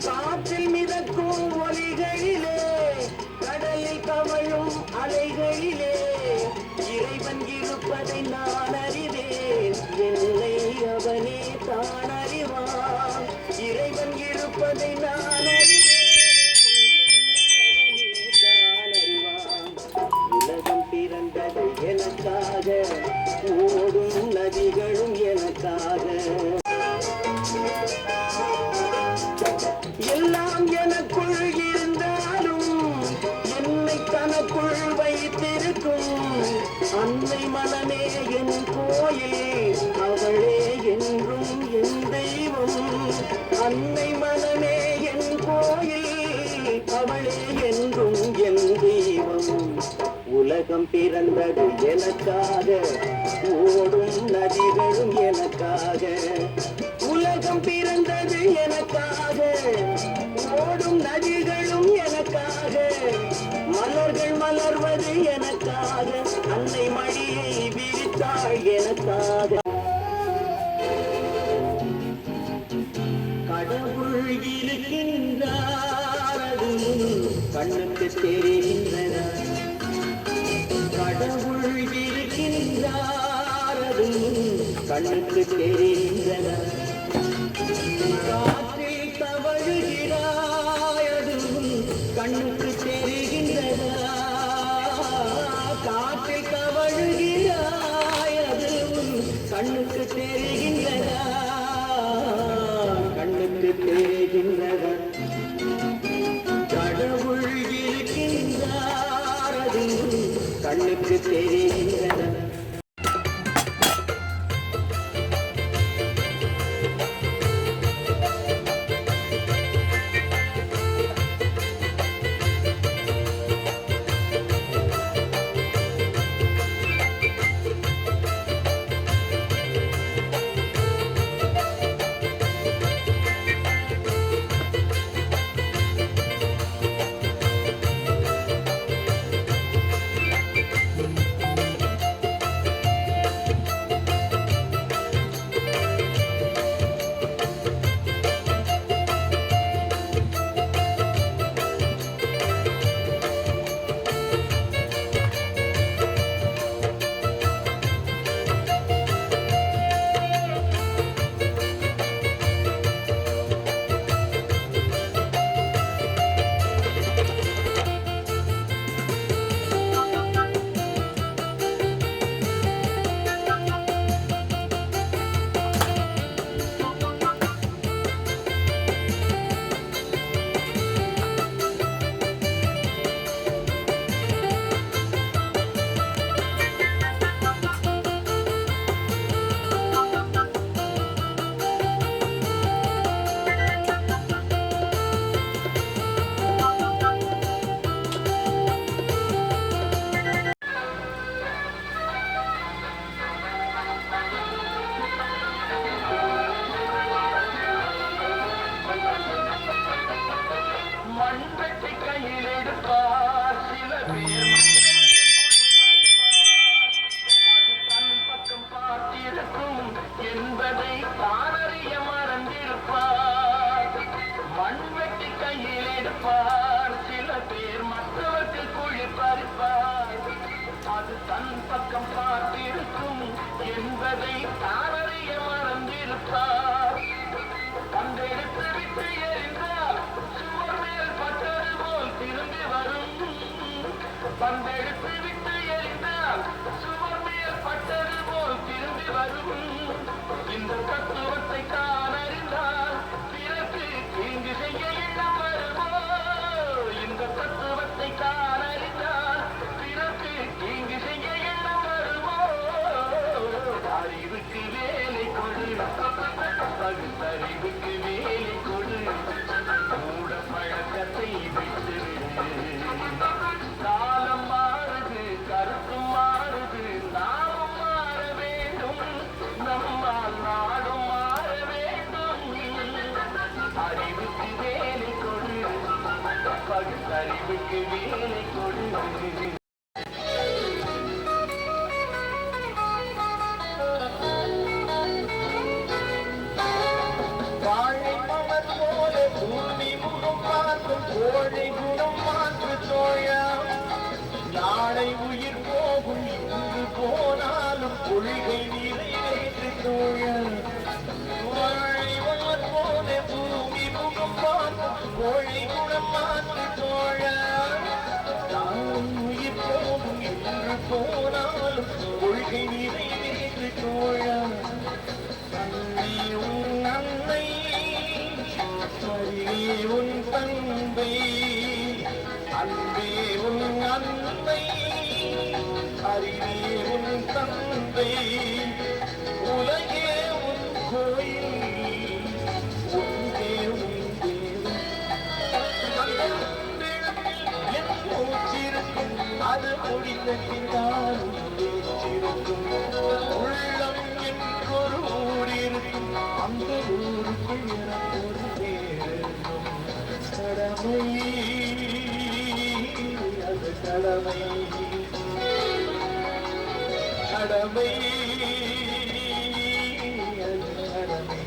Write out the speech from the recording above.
காற்றில் மிதக்கும் ஒலிகளிலே கடலில் கவழும் அலைகளிலே இறைவன் இருப்பதை நான் அறிவேன். என்னை அவனே தான் அறிவான். இறைவன் இருப்பதை நான் அறிவேன். உலகம் பிறந்தது எனக்காக, ஓடும் நதிகளும் எனக்காக. எல்லாம் எனக்குள் இருந்தாலும் என்னை தனக்குள் வைத்திருக்கும் அன்னை மனமே என் கோயில், அவளே என்றும் என் தெய்வம். அன்னை மனமே என் கோயில், அவளே என்றும் என் தெய்வம். உலகம் பிறந்தது எனக்காக, ஓடும் நதிகளும் எனக்காக. உலகம் பிறந்தது எனக்காக, ஓடும் நதிகளும் எனக்காக. மலர்கள் மலர்வது எனக்காக, அன்னை மடியை விரித்தாள் எனக்காக. கடவுள் இருக்கின்றார், அது கண்ணுக்கு தெரிகின்றன. கடவுள் இருக்கின்றார், அது கண்ணுக்கு தெரிகின்றன. காற்றில் தவழுகிறாய், அது கண்ணுக்கு தெரிகின்றன. காற்றில் தவழுகிறாய், அது கண்ணுக்கு தெரிகின்றன. கண்ணுக்கு தெரிகின்றன. கடவுள் இருக்கின்றார், அது கண்ணுக்கு தெரிகின்றன. பந்தெடுத்து விட்டு எறிந்தால் சுவர் மேல் பட்டது போல் திரும்பி வரும். இந்த தத்துவத்தை தான் அறிந்தால் பிறகு தீங்கு செய்ய எண்ணம் வருமோ? இந்த தத்துவத்தை தான் அறிந்தால் பிறகு தீங்கு செய்ய எண்ணம் வருமோ? அறிவுக்கு வேலை கொடு, பகுத்தறிவுக்கு வேலை கொடு, மூட பழக்கத்தை விட்டு. காலம் மாறுது, கருத்தும் மாறுது, நாமும் மாற வேண்டும், நம்மால் நாடும் மாற வேண்டும். அறிவுக்கு வேலை கொடு, பகுத்தறிவுக்கு வேலை கொடு. வாழை மலர் போல பூமி முகம் பார்க்கும் கோழை குணம் மாற்று தோழா நாளை உயிர் போகும் இன்று போனாலும் கொள்கை நிறைவேற்று தோழா கோழை வளர் போல பூமி முகம் பார்க்கும் கோழை குணம் மாற்று தோழா நாளை உயிர் போகும் இன்று போனாலும் கொள்கை நிறைவேற்று தோழா அன்னை உன் அன்னை அறிவே உன் தந்தை அன்பே உன் அன்னை அறிவே உன் தந்தை உலகே உன் கோயில் ஒன்றே உன் தேவன் என் மூச்சிருக்கும் அது முடிந்த பின்னாலும் பேச்சிருக்கும் உள்ளம் என்றொரு ஊர் இருக்கும் அந்த ஊருக்குள் எனக்கு ஒரு பேருக்கும் கடமை அது கடமை கடமை அது கடமை